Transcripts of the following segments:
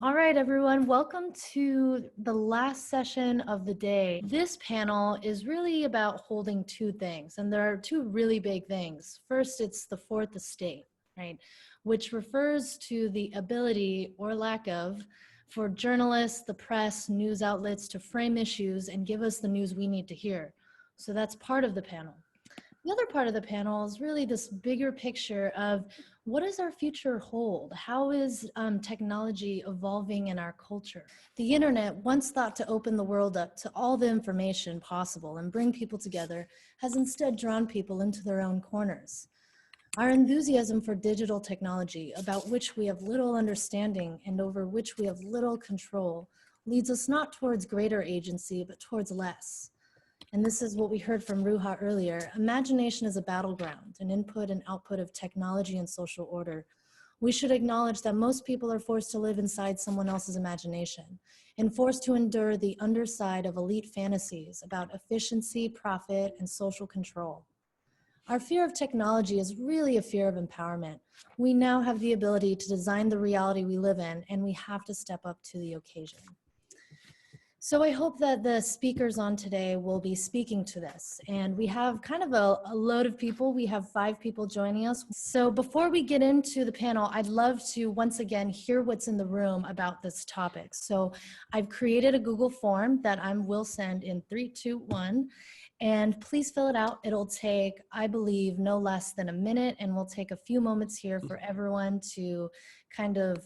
All right, everyone, welcome to the last session of the day. This panel is really about holding two things, and there are two really big things. First, it's the fourth estate, right, which refers to the ability or lack of for journalists, the press, news outlets to frame issues and give us the news we need to hear. So that's part of the panel. The other part of the panel is really this bigger picture of what does our future hold? How is technology evolving in our culture? The internet, once thought to open the world up to all the information possible and bring people together, has instead drawn people into their own corners. Our enthusiasm for digital technology, about which we have little understanding and over which we have little control, leads us not towards greater agency, but towards less. And this is what we heard from Ruha earlier. Imagination is a battleground, an input and output of technology and social order. We should acknowledge that most people are forced to live inside someone else's imagination and forced to endure the underside of elite fantasies about efficiency, profit, and social control. Our fear of technology is really a fear of empowerment. We now have the ability to design the reality we live in, and we have to step up to the occasion. So I hope that the speakers on today will be speaking to this. And we have kind of a load of people. We have 5 people joining us. So before we get into the panel, I'd love to once again hear what's in the room about this topic. So I've created a Google form that I will send in 3, 2, 1. And please fill it out. It'll take, I believe, no less than a minute, and we'll take a few moments here for everyone to kind of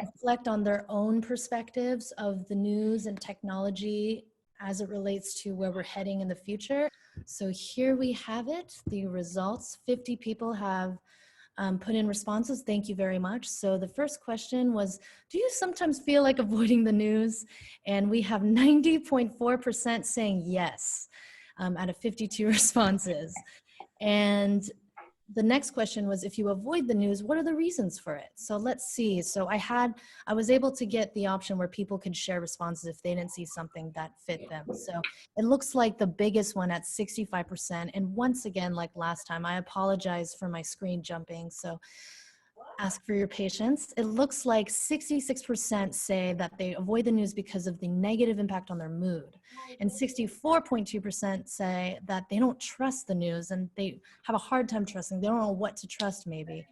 reflect on their own perspectives of the news and technology as it relates to where we're heading in the future. So here we have it, the results. 50 people have put in responses. Thank you very much. So the first question was, do you sometimes feel like avoiding the news? And we have 90.4% saying yes out of 52 responses. And the next question was, if you avoid the news, what are the reasons for it? So let's see. So I was able to get the option where people could share responses if they didn't see something that fit them. So it looks like the biggest one at 65%. And once again, like last time, I apologize for my screen jumping. So ask for your patience. It looks like 66% say that they avoid the news because of the negative impact on their mood. And 64.2% say that they don't trust the news and they have a hard time trusting. They don't know what to trust maybe.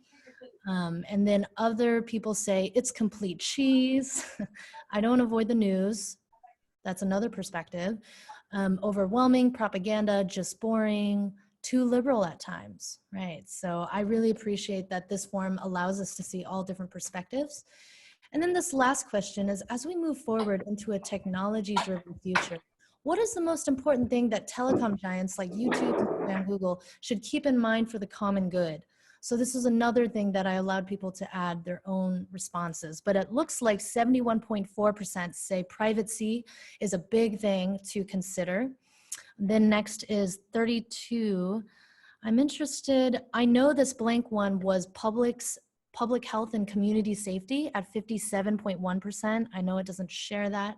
And then other people say it's complete cheese. I don't avoid the news. That's another perspective. Overwhelming propaganda, just boring, too liberal at times, right? So I really appreciate that this forum allows us to see all different perspectives. And then this last question is, as we move forward into a technology-driven future, what is the most important thing that telecom giants like YouTube and Google should keep in mind for the common good? So this is another thing that I allowed people to add their own responses, but it looks like 71.4% say privacy is a big thing to consider. Then next is 32. I'm interested, I know this blank one was public health and community safety at 57.1%. I know it doesn't share that.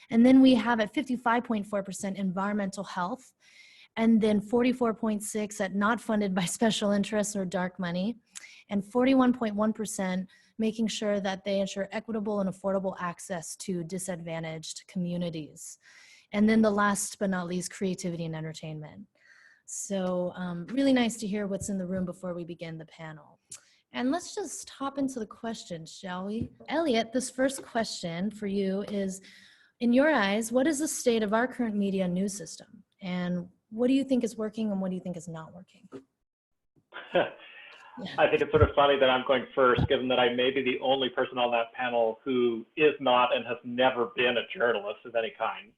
And then we have at 55.4% environmental health. And then 44.6 at not funded by special interests or dark money. And 41.1% making sure that they ensure equitable and affordable access to disadvantaged communities. And then the last but not least, creativity and entertainment. So really nice to hear what's in the room before we begin the panel. And let's just hop into the questions, shall we? Elliot, this first question for you is, in your eyes, what is the state of our current media news system? And what do you think is working and what do you think is not working? I think it's sort of funny that I'm going first, given that I may be the only person on that panel who is not and has never been a journalist of any kind.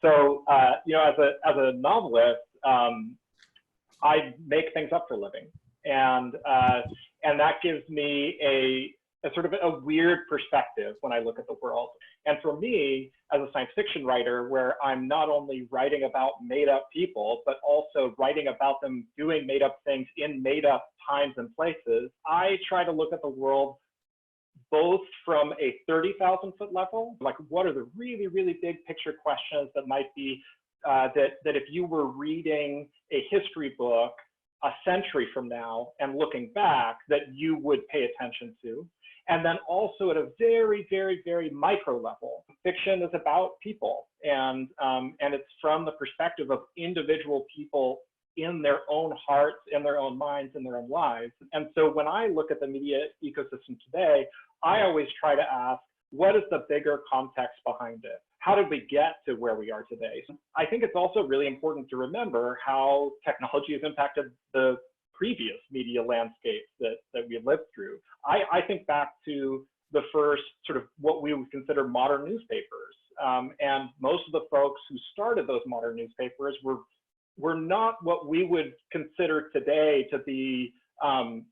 You know, as a novelist, I make things up for a living, and that gives me a sort of a weird perspective when I look at the world. And for me, as a science fiction writer, where I'm not only writing about made-up people, but also writing about them doing made-up things in made-up times and places, I try to look at the world both from a 30,000-foot level, like what are the really, really big picture questions that might be, that if you were reading a history book a century from now and looking back, that you would pay attention to. And then also at a very, very, very micro level, fiction is about people, and it's from the perspective of individual people in their own hearts, in their own minds, in their own lives. And so when I look at the media ecosystem today, I always try to ask, what is the bigger context behind it? How did we get to where we are today? I think it's also really important to remember how technology has impacted the previous media landscapes that we lived through. I think back to the first sort of what we would consider modern newspapers. And most of the folks who started those modern newspapers were not what we would consider today to be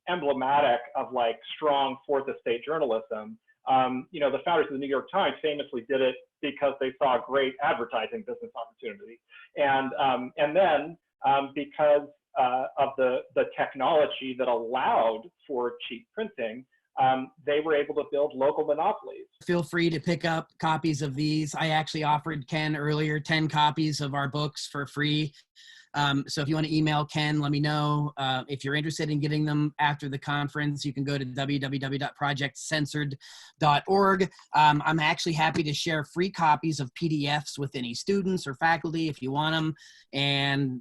emblematic of like strong fourth estate journalism. The founders of the New York Times famously did it because they saw a great advertising business opportunity. And then because of the technology that allowed for cheap printing, they were able to build local monopolies. Feel free to pick up copies of these. I actually offered Ken earlier 10 copies of our books for free. So if you want to email Ken, let me know. If you're interested in getting them after the conference, you can go to www.projectcensored.org. I'm actually happy to share free copies of PDFs with any students or faculty if you want them. And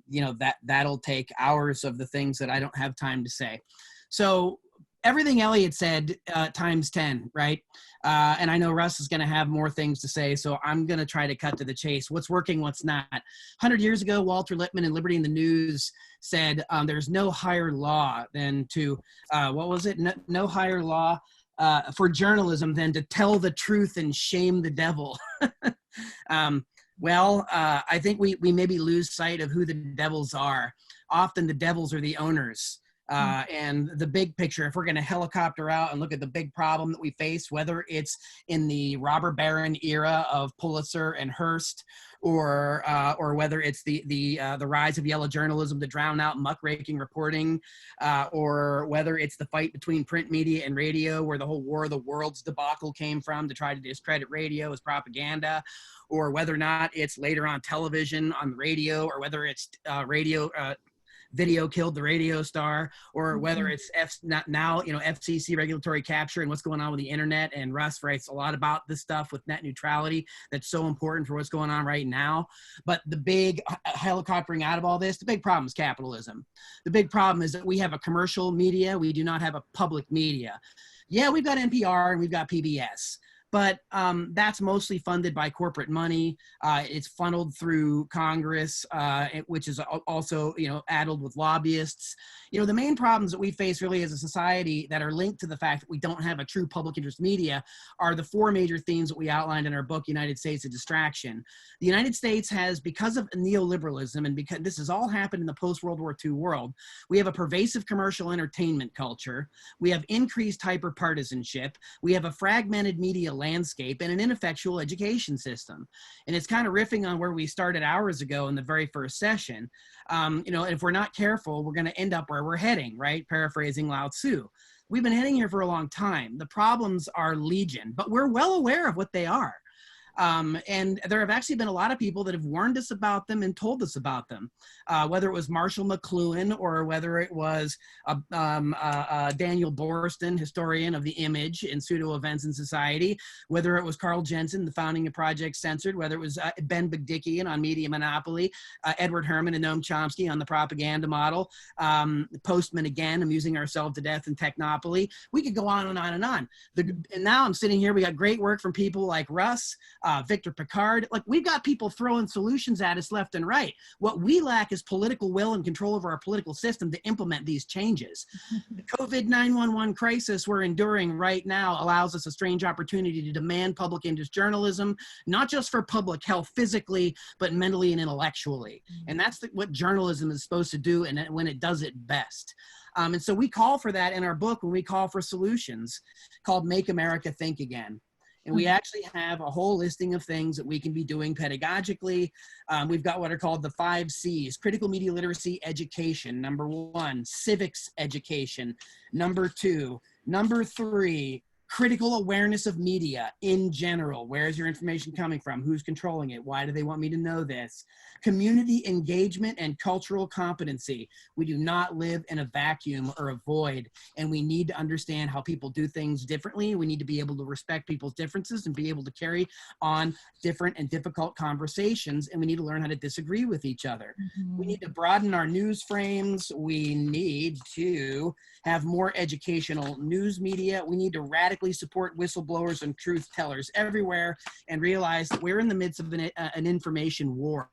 that'll take hours of the things that I don't have time to say. So everything Elliot said times 10, right? And I know Russ is going to have more things to say, so I'm going to try to cut to the chase. What's working, what's not. 100 years ago, Walter Lippmann in Liberty and the News said there's no higher law than to, no higher law for journalism than to tell the truth and shame the devil. I think we maybe lose sight of who the devils are. Often the devils are the owners. And the big picture, if we're going to helicopter out and look at the big problem that we face, whether it's in the robber baron era of Pulitzer and Hearst, or whether it's the rise of yellow journalism to drown out muckraking reporting, or whether it's the fight between print media and radio, where the whole War of the Worlds debacle came from to try to discredit radio as propaganda, or whether or not it's later on television on the radio, or whether it's video killed the radio star, or whether it's FCC regulatory capture and what's going on with the internet. And Russ writes a lot about this stuff with net neutrality that's so important for what's going on right now. But the big helicoptering out of all this, the big problem is capitalism. The big problem is that we have a commercial media. We do not have a public media. Yeah, we've got NPR and we've got PBS. But that's mostly funded by corporate money. It's funneled through Congress, which is also, addled with lobbyists. The main problems that we face really as a society that are linked to the fact that we don't have a true public interest media are the four major themes that we outlined in our book, United States, a Distraction. The United States has, because of neoliberalism, and because this has all happened in the post-World War II world, we have a pervasive commercial entertainment culture. We have increased hyperpartisanship. We have a fragmented media landscape and an ineffectual education system. And it's kind of riffing on where we started hours ago in the very first session. If we're not careful, we're going to end up where we're heading, right? Paraphrasing Lao Tzu. We've been heading here for a long time. The problems are legion, but we're well aware of what they are. And there have actually been a lot of people that have warned us about them and told us about them, whether it was Marshall McLuhan or whether it was Daniel Boorstin, historian of the image in pseudo events in society, whether it was Carl Jensen, the founding of Project Censored, whether it was Ben Bigdickian on media monopoly, Edward Herman and Noam Chomsky on the propaganda model, Postman again, amusing ourselves to death in Technopoly. We could go on and on and on. And now I'm sitting here, we got great work from people like Russ, Victor Picard. Like, we've got people throwing solutions at us left and right. What we lack is political will and control over our political system to implement these changes. The COVID 911 crisis we're enduring right now allows us a strange opportunity to demand public interest journalism, not just for public health physically, but mentally and intellectually. And that's what journalism is supposed to do, and when it does it best. And so we call for that in our book when we call for solutions called Make America Think Again. And we actually have a whole listing of things that we can be doing pedagogically. We've got what are called the 5 C's: critical media literacy education, number 1, civics education, number 2, number 3, critical awareness of media in general. Where is your information coming from? Who's controlling it? Why do they want me to know this? Community engagement and cultural competency. We do not live in a vacuum or a void, and we need to understand how people do things differently. We need to be able to respect people's differences and be able to carry on different and difficult conversations, and we need to learn how to disagree with each other. We need to broaden our news frames. We need to have more educational news media. We need to radically support whistleblowers and truth tellers everywhere and realize that we're in the midst of an information war,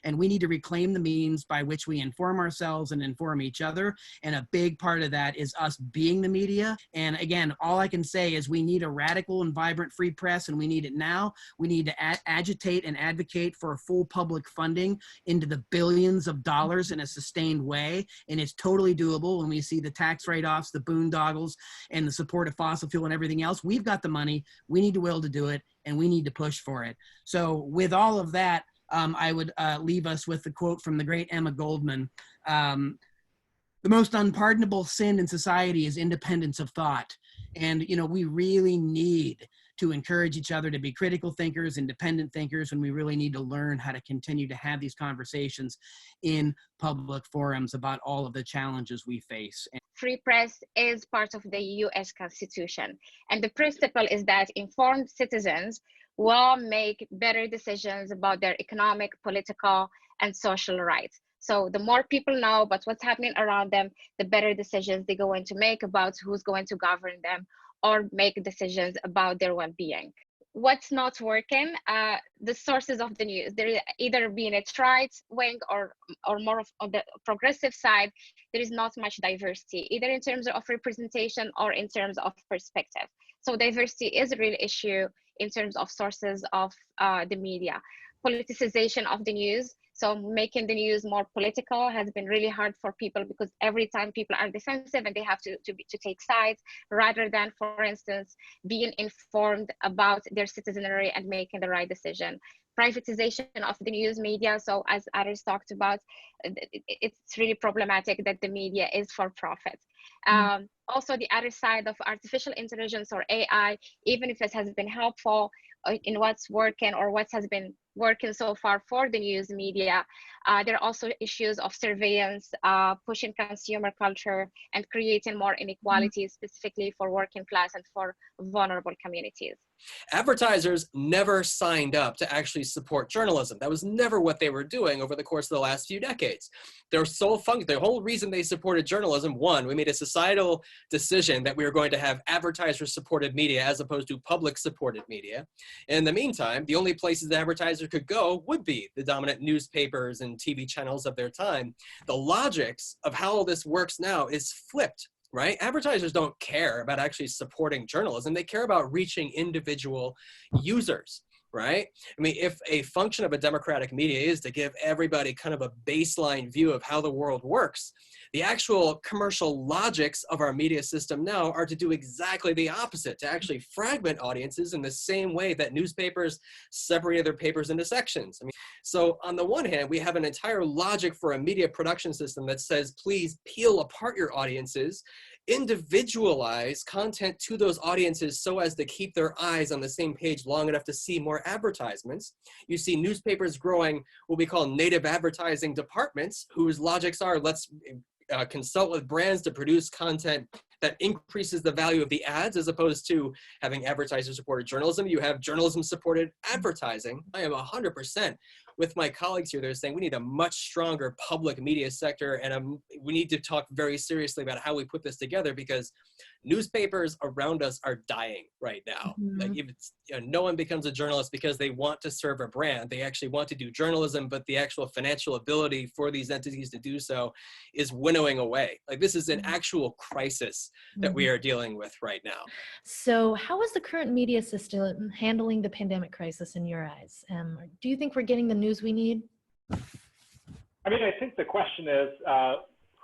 and we need to reclaim the means by which we inform ourselves and inform each other. And a big part of that is us being the media. And again, all I can say is we need a radical and vibrant free press, and we need it now. We need to agitate and advocate for full public funding into the billions of dollars in a sustained way. And it's totally doable when we see the tax write-offs, the boondoggles, and the support of fossil fuel and everything else. We've got the money. We need to will to do it, and we need to push for it. So with all of that, I would leave us with the quote from the great Emma Goldman. The most unpardonable sin in society is independence of thought. And, we really need to encourage each other to be critical thinkers, independent thinkers, and we really need to learn how to continue to have these conversations in public forums about all of the challenges we face. Free press is part of the US Constitution. And the principle is that informed citizens will make better decisions about their economic, political, and social rights. So the more people know about what's happening around them, the better decisions they're going to make about who's going to govern them or make decisions about their well-being. What's not working? The sources of the news. They're either being a right wing or more on the progressive side. There is not much diversity, either in terms of representation or in terms of perspective. So diversity is a real issue in terms of sources of the media. Politicization of the news. So making the news more political has been really hard for people because every time people are defensive and they have to take sides rather than, for instance, being informed about their citizenry and making the right decision. Privatization of the news media. So as Aris talked about, it's really problematic that the media is for profit. Also the other side of artificial intelligence or AI, even if it has been helpful in what's working or what has been working so far for the news media, there are also issues of surveillance, pushing consumer culture and creating more inequalities, specifically for working class and for vulnerable communities. Advertisers never signed up to actually support journalism. That was never what they were doing over the course of the last few decades. Their sole function, the whole reason they supported journalism, one, we made a societal decision that we were going to have advertiser-supported media as opposed to public-supported media. In the meantime, the only places the advertiser could go would be the dominant newspapers and TV channels of their time. The logics of how this works now is flipped. Right? Advertisers don't care about actually supporting journalism. They care about reaching individual users, right? I mean, if a function of a democratic media is to give everybody kind of a baseline view of how the world works, the actual commercial logics of our media system now are to do exactly the opposite, to actually fragment audiences in the same way that newspapers separate their papers into sections. I mean, so on the one hand, we have an entire logic for a media production system that says, please peel apart your audiences, individualize content to those audiences so as to keep their eyes on the same page long enough to see more advertisements. You see newspapers growing what we call native advertising departments, whose logics are, let's consult with brands to produce content that increases the value of the ads as opposed to having advertiser-supported journalism. You have journalism-supported advertising. I am 100% with my colleagues here. They're saying we need a much stronger public media sector, and we need to talk very seriously about how we put this together, because newspapers around us are dying right now. Like, if it's, no one becomes a journalist because they want to serve a brand. They actually want to do journalism, but the actual financial ability for these entities to do so is winnowing away. Like, this is an actual crisis that we are dealing with right now. So how is the current media system handling the pandemic crisis in your eyes? Do you think we're getting the news we need? I mean, I think the question is,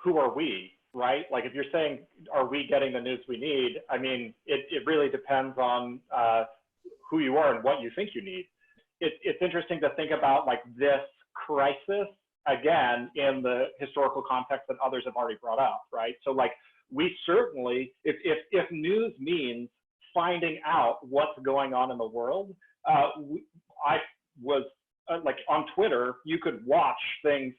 who are we, right? Like, if you're saying, are we getting the news we need? I mean, it really depends on who you are and what you think you need. It's interesting to think about like this crisis, again, in the historical context that others have already brought up, right? So like, we certainly, if news means finding out what's going on in the world. I was like on Twitter, you could watch things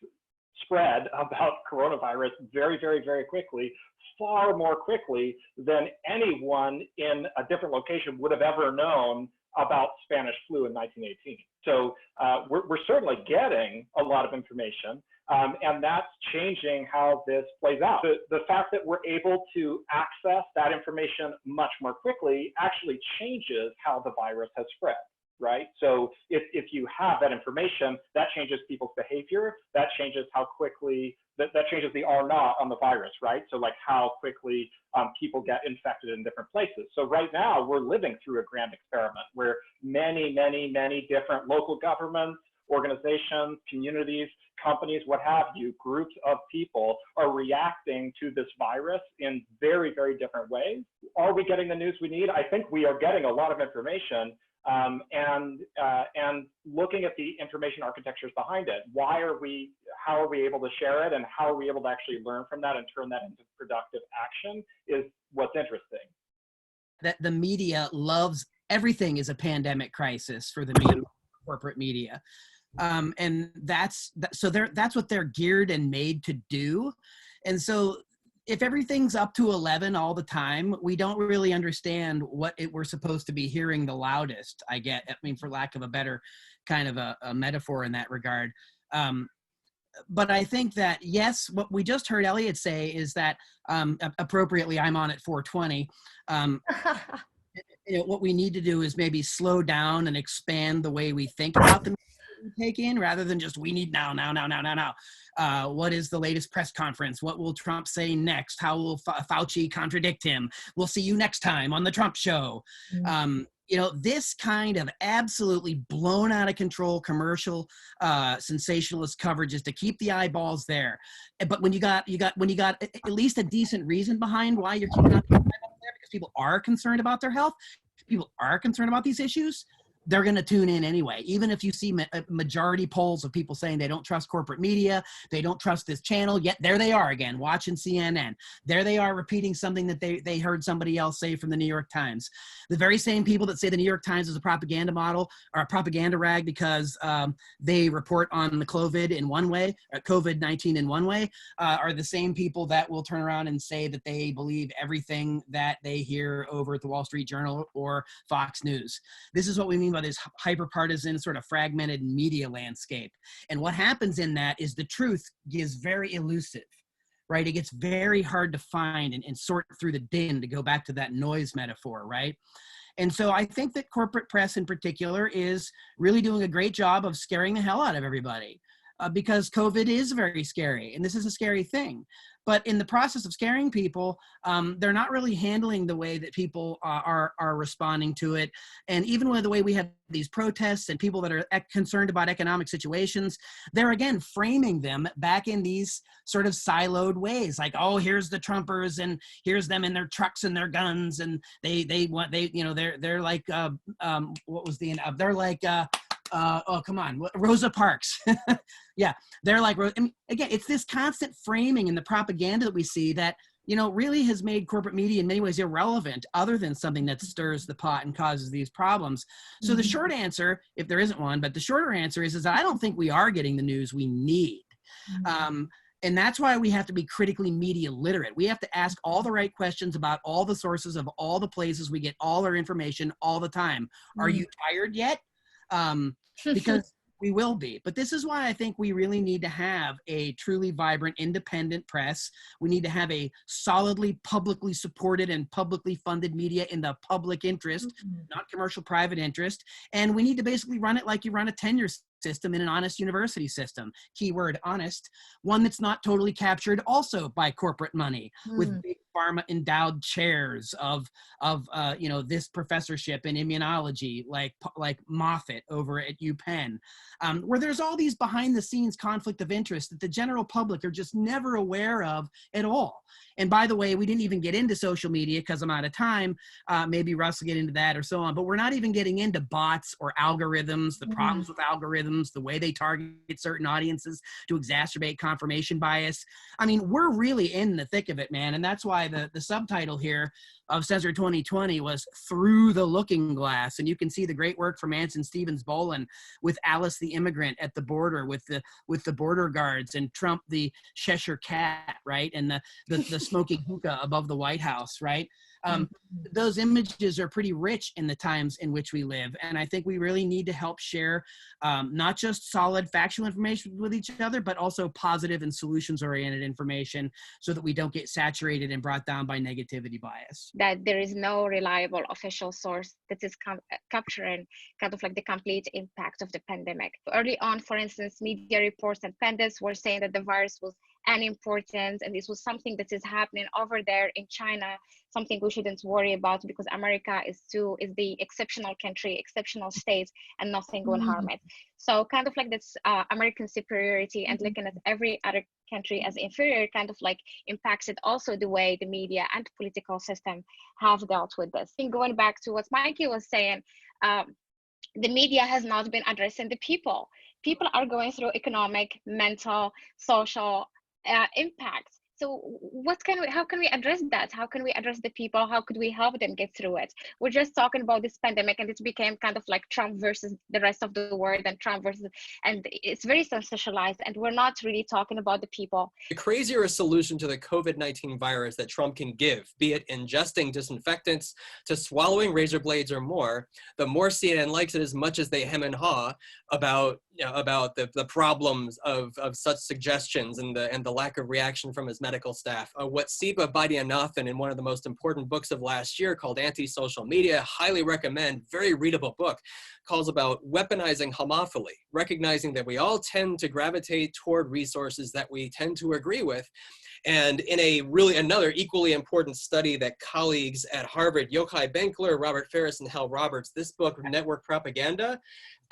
spread about coronavirus very, very, very quickly, far more quickly than anyone in a different location would have ever known about Spanish flu in 1918. So we're certainly getting a lot of information, and that's changing how this plays out. The fact that we're able to access that information much more quickly actually changes how the virus has spread. Right? So if you have that information, that changes people's behavior, that changes how quickly, that changes the R naught on the virus, right? So like how quickly people get infected in different places. So right now we're living through a grand experiment where many, many, many different local governments, organizations, communities, companies, what have you, groups of people are reacting to this virus in very, very different ways. Are we getting the news we need? I think we are getting a lot of information. And looking at the information architectures behind it, how are we able to share it, and how are we able to actually learn from that and turn that into productive action is what's interesting. That the media loves everything is a pandemic crisis for the media, corporate media. And that's what they're geared and made to do. And so if everything's up to 11 all the time, we don't really understand what we're supposed to be hearing the loudest, I mean, for lack of a better kind of a metaphor in that regard. But I think that, yes, what we just heard Elliot say is that, appropriately, I'm on at 420. What we need to do is maybe slow down and expand the way we think about the take in, rather than just we need now. What is the latest press conference? What will Trump say next? How will Fauci contradict him? We'll see you next time on the Trump show. This kind of absolutely blown out of control commercial sensationalist coverage is to keep the eyeballs there. But when you got at least a decent reason behind why you're keeping the eyeballs there, because people are concerned about their health, people are concerned about these issues, they're going to tune in anyway. Even if you see majority polls of people saying they don't trust corporate media, they don't trust this channel, yet there they are again, watching CNN. There they are repeating something that they heard somebody else say from the New York Times. The very same people that say the New York Times is a propaganda model or a propaganda rag because they report on the COVID in one way, COVID-19 in one way, are the same people that will turn around and say that they believe everything that they hear over at the Wall Street Journal or Fox News. This is what we mean by this hyper-partisan sort of fragmented media landscape. And what happens in that is the truth is very elusive, right? It gets very hard to find and sort through the din, to go back to that noise metaphor, right? And so I think that corporate press in particular is really doing a great job of scaring the hell out of everybody. Because COVID is very scary, and this is a scary thing. But in the process of scaring people, they're not really handling the way that people are responding to it. And even with the way we have these protests and people that are concerned about economic situations, they're again framing them back in these sort of siloed ways. Like, oh, here's the Trumpers, and here's them in their trucks and their guns, and they're like what was the they're like. Oh, come on, Rosa Parks. Yeah, they're like, I mean, again, it's this constant framing and the propaganda that we see that, really has made corporate media in many ways irrelevant, other than something that stirs the pot and causes these problems. So the short answer, if there isn't one, but the shorter answer is that I don't think we are getting the news we need. And that's why we have to be critically media literate. We have to ask all the right questions about all the sources of all the places we get all our information all the time. Are you tired yet? Because we will be. But this is why I think we really need to have a truly vibrant, independent press. We need to have a solidly publicly supported and publicly funded media in the public interest, not commercial private interest. And we need to basically run it like you run a tenure system in an honest university system. Keyword honest. One that's not totally captured also by corporate money with big pharma endowed chairs of this professorship in immunology, like Moffitt over at UPenn, where there's all these behind the scenes conflict of interest that the general public are just never aware of at all. And by the way, we didn't even get into social media because I'm out of time. Maybe Russ will get into that or so on, but we're not even getting into bots or algorithms, the problems with algorithms, algorithms, the way they target certain audiences to exacerbate confirmation bias. I mean, we're really in the thick of it, man. And that's why the subtitle here of Censor 2020 was Through the Looking Glass. And you can see the great work from Anson Stevens Boland with Alice the Immigrant at the border with the border guards, and Trump the Cheshire Cat, right? And the smoking hookah above the White House, right? Those images are pretty rich in the times in which we live. And I think we really need to help share not just solid factual information with each other, but also positive and solutions-oriented information so that we don't get saturated and brought down by negativity bias. That there is no reliable official source that is capturing kind of like the complete impact of the pandemic. Early on, for instance, media reports and pundits were saying that the virus was unimportant, and this was something that is happening over there in China, something we shouldn't worry about because America is the exceptional country, exceptional state, and nothing will harm it. So kind of like this American superiority and looking at every other country as inferior kind of like impacted also the way the media and political system have dealt with this. And going back to what Mikey was saying, the media has not been addressing the people. People are going through economic, mental, social impacts. So how can we address that? How can we address the people? How could we help them get through it? We're just talking about this pandemic, and it became kind of like Trump versus the rest of the world, and and it's very sensationalized, and we're not really talking about the people. The crazier a solution to the COVID-19 virus that Trump can give, be it ingesting disinfectants to swallowing razor blades or more, the more CNN likes it, as much as they hem and haw about the problems of such suggestions and the lack of reaction from his medical staff. What Siva Vaidyanathan, in one of the most important books of last year called Anti-Social Media, highly recommend, very readable book, calls about weaponizing homophily, recognizing that we all tend to gravitate toward resources that we tend to agree with. And in another equally important study that colleagues at Harvard, Yochai Benkler, Robert Ferris, and Hal Roberts, this book, Network Propaganda,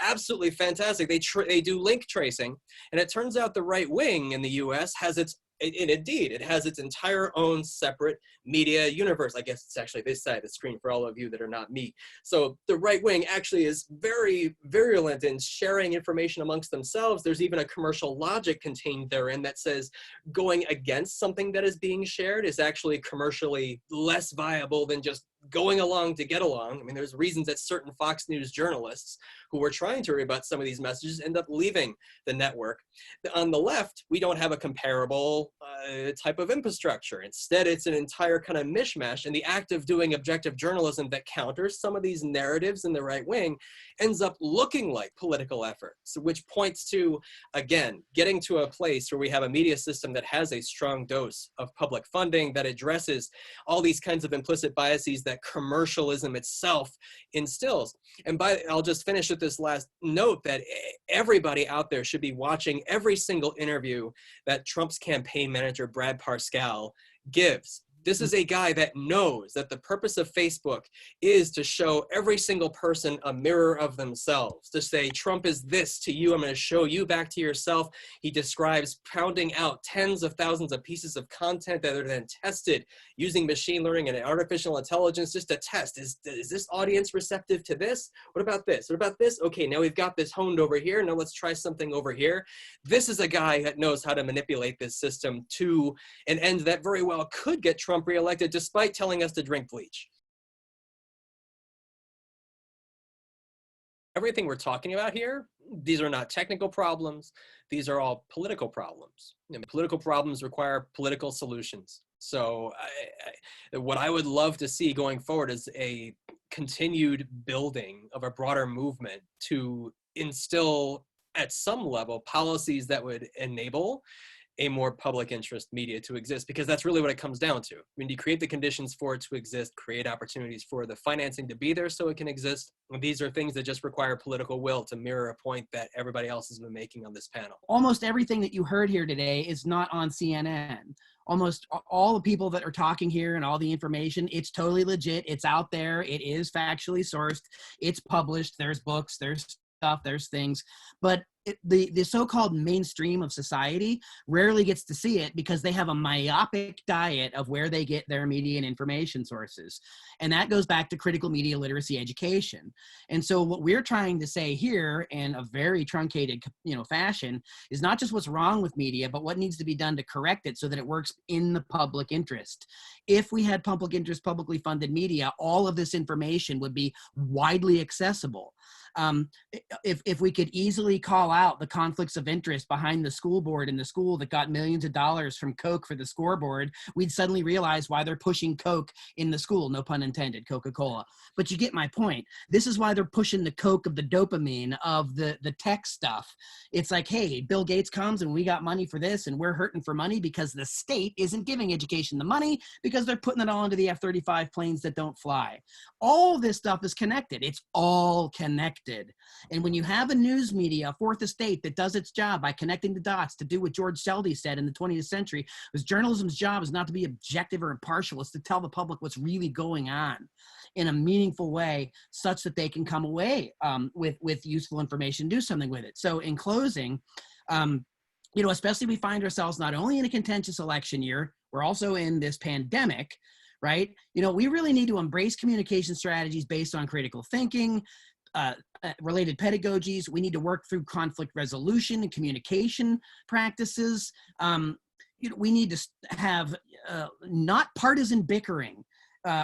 absolutely fantastic. They do link tracing, and it turns out the right wing in the US has it has its entire own separate media universe. I guess it's actually this side of the screen for all of you that are not me. So the right wing actually is very virulent in sharing information amongst themselves. There's even a commercial logic contained therein that says going against something that is being shared is actually commercially less viable than just going along to get along. I mean, there's reasons that certain Fox News journalists who were trying to rebut some of these messages end up leaving the network. On the left, we don't have a comparable type of infrastructure. Instead, it's an entire kind of mishmash, and the act of doing objective journalism that counters some of these narratives in the right wing ends up looking like political efforts, which points to, again, getting to a place where we have a media system that has a strong dose of public funding that addresses all these kinds of implicit biases that commercialism itself instills. And I'll just finish with this last note that everybody out there should be watching every single interview that Trump's campaign manager, Brad Parscale, gives. This is a guy that knows that the purpose of Facebook is to show every single person a mirror of themselves, to say, Trump is this to you, I'm going to show you back to yourself. He describes pounding out tens of thousands of pieces of content that are then tested using machine learning and artificial intelligence just to test, is this audience receptive to this? What about this? What about this? Okay, now we've got this honed over here. Now let's try something over here. This is a guy that knows how to manipulate this system to an end that very well could get Trump reelected, despite telling us to drink bleach. Everything we're talking about here, these are not technical problems. These are all political problems. And political problems require political solutions. So what I would love to see going forward is a continued building of a broader movement to instill at some level policies that would enable a more public interest media to exist, because that's really what it comes down to. When you create the conditions for it to exist, create opportunities for the financing to be there so it can exist, these are things that just require political will to mirror a point that everybody else has been making on this panel. Almost everything that you heard here today is not on CNN. Almost all the people that are talking here and all the information, it's totally legit. It's out there. It is factually sourced. It's published. There's books. There's there's things, but the so-called mainstream of society rarely gets to see it because they have a myopic diet of where they get their media and information sources. And that goes back to critical media literacy education. And so what we're trying to say here in a very truncated, fashion is not just what's wrong with media, but what needs to be done to correct it so that it works in the public interest. If we had public interest, publicly funded media, all of this information would be widely accessible. If we could easily call out the conflicts of interest behind the school board in the school that got millions of dollars from Coke for the scoreboard, we'd suddenly realize why they're pushing Coke in the school, no pun intended, Coca-Cola. But you get my point. This is why they're pushing the Coke of the dopamine of the tech stuff. It's like, hey, Bill Gates comes and we got money for this and we're hurting for money because the state isn't giving education the money because they're putting it all into the F-35 planes that don't fly. All this stuff is connected. It's all connected. And when you have a news media, a fourth estate that does its job by connecting the dots to do what George Seldy said in the 20th century, was journalism's job is not to be objective or impartial, it's to tell the public what's really going on in a meaningful way such that they can come away with useful information, do something with it. So in closing, especially we find ourselves not only in a contentious election year, we're also in this pandemic, right? We really need to embrace communication strategies based on critical thinking, related pedagogies. We need to work through conflict resolution and communication practices. We need to have not partisan bickering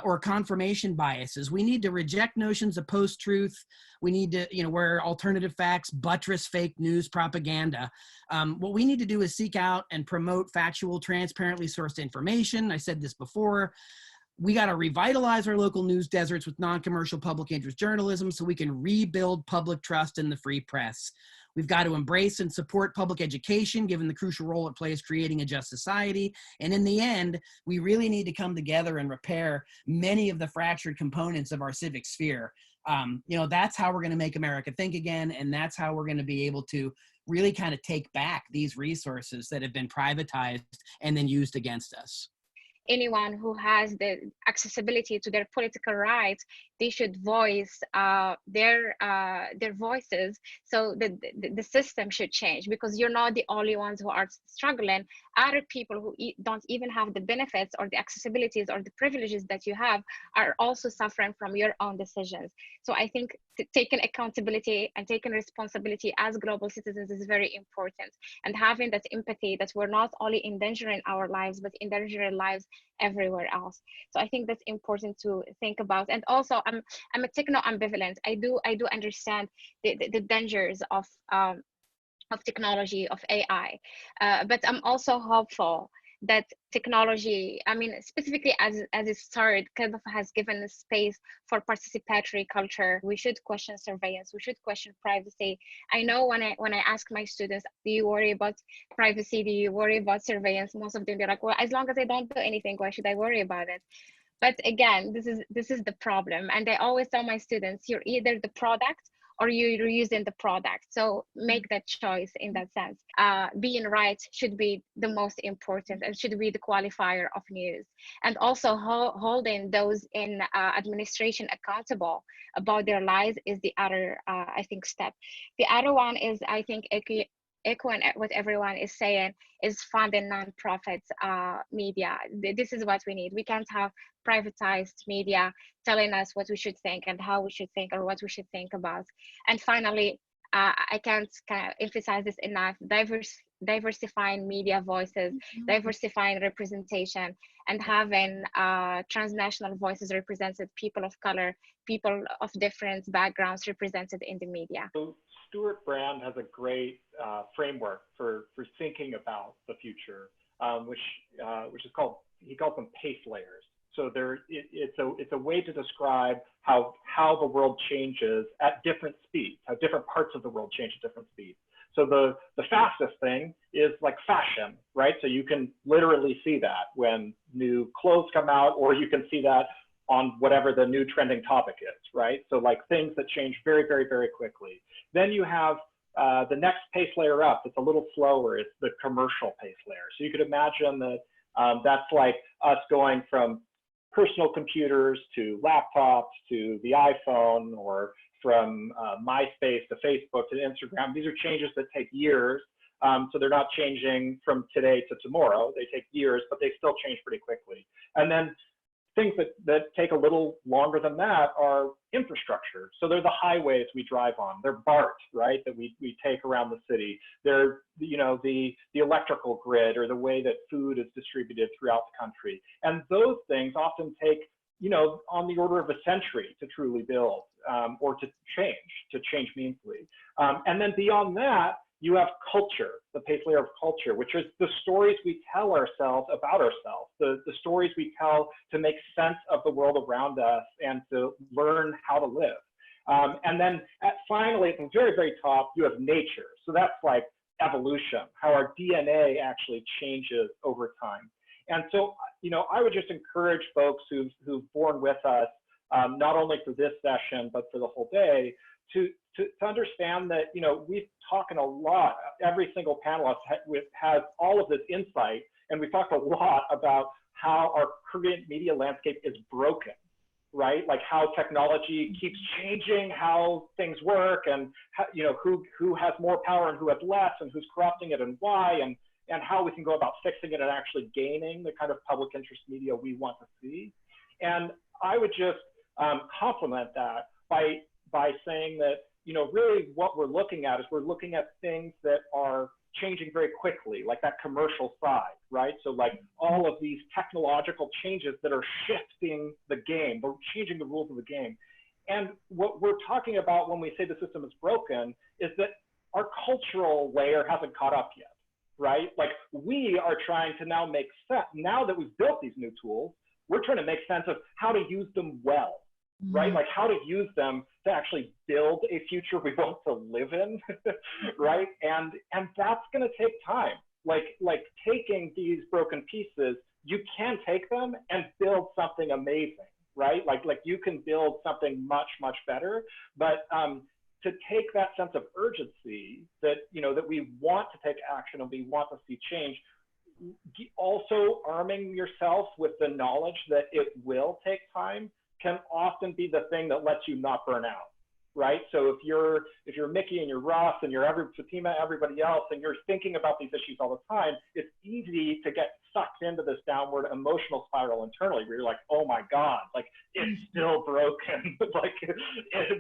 or confirmation biases. We need to reject notions of post-truth. We need to, where alternative facts buttress fake news propaganda. What we need to do is seek out and promote factual, transparently sourced information. I said this before. We got to revitalize our local news deserts with non-commercial public interest journalism so we can rebuild public trust in the free press. We've got to embrace and support public education, given the crucial role it plays creating a just society. And in the end, we really need to come together and repair many of the fractured components of our civic sphere. That's how we're going to make America think again. And that's how we're going to be able to really kind of take back these resources that have been privatized and then used against us. Anyone who has the accessibility to their political rights, they should voice their voices. So the system should change, because you're not the only ones who are struggling. Other people who don't even have the benefits or the accessibilities or the privileges that you have are also suffering from your own decisions. So I think taking accountability and taking responsibility as global citizens is very important, and having that empathy that we're not only endangering our lives, but endangering lives everywhere else. So I think that's important to think about. And also I'm a techno ambivalent. I do understand the dangers of technology, of AI, but I'm also hopeful that technology, specifically as it started, kind of has given a space for participatory culture. We should question surveillance. We should question privacy. I know when I ask my students, do you worry about privacy? Do you worry about surveillance? Most of them, they're like, well, as long as I don't do anything, why should I worry about it? But again, this is the problem. And I always tell my students, you're either the product or you're using the product. So make that choice in that sense. Being right should be the most important and should be the qualifier of news. And also holding those in administration accountable about their lives is the other, I think, step. The other one is, I think, echoing what everyone is saying, is funding nonprofit media. This is what we need. We can't have privatized media telling us what we should think and how we should think or what we should think about. And finally, I can't kind of emphasize this enough, diversifying media voices, diversifying representation, and having transnational voices represented, people of color, people of different backgrounds represented in the media. So Stewart Brand has a great framework for thinking about the future, which is called, he calls them pace layers. So it's a way to describe how the world changes at different speeds, how different parts of the world change at different speeds. So the fastest thing is like fashion, right? So you can literally see that when new clothes come out, or you can see that on whatever the new trending topic is, right? So like things that change very, very, very quickly. Then you have the next pace layer up. It's a little slower. It's the commercial pace layer. So you could imagine that that's like us going from personal computers to laptops to the iPhone, or from MySpace to Facebook to Instagram. These are changes that take years. So they're not changing from today to tomorrow. They take years, but they still change pretty quickly. And then things that take a little longer than that are infrastructure. So they're the highways we drive on. They're BART, right, that we take around the city. They're, the electrical grid, or the way that food is distributed throughout the country. And those things often take, on the order of a century to truly build, or to change meaningfully. And then beyond that, you have culture, the base layer of culture, which is the stories we tell ourselves about ourselves, the stories we tell to make sense of the world around us and to learn how to live. And then finally, at the very, very top, you have nature. So that's like evolution, how our DNA actually changes over time. And so, I would just encourage folks who've borne with us, not only for this session, but for the whole day, to understand that, we've talked a lot, every single panelist has all of this insight, and we've talked a lot about how our current media landscape is broken, right? Like how technology keeps changing how things work, and how, who has more power and who has less, and who's corrupting it and why, and how we can go about fixing it and actually gaining the kind of public interest media we want to see. And I would just complement that by saying that, really what we're looking at is we're looking at things that are changing very quickly, like that commercial side, right? So like all of these technological changes that are shifting the game, they're changing the rules of the game. And what we're talking about when we say the system is broken is that our cultural layer hasn't caught up yet, right? Like we are trying to now make sense, now that we've built these new tools, we're trying to make sense of how to use them well, right? Like how to use them to actually build a future we want to live in, right? And that's going to take time. Like taking these broken pieces, you can take them and build something amazing, right? Like you can build something much, much better. But to take that sense of urgency that, that we want to take action and we want to see change, also arming yourself with the knowledge that it will take time can often be the thing that lets you not burn out, right? So if you're Mickey and you're Ross and you're Fatima, everybody else, and you're thinking about these issues all the time, it's easy to get sucked into this downward emotional spiral internally where you're like, oh my God, like it's still broken. Like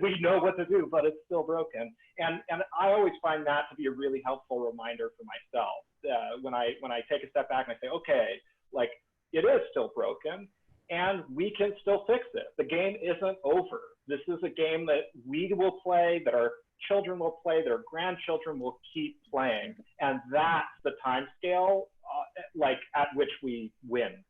we know what to do, but it's still broken. And I always find that to be a really helpful reminder for myself when I take a step back and I say, okay, like it is still broken, and we can still fix it. The game isn't over. This is a game that we will play, that our children will play, that our grandchildren will keep playing. And that's the time scale like at which we win.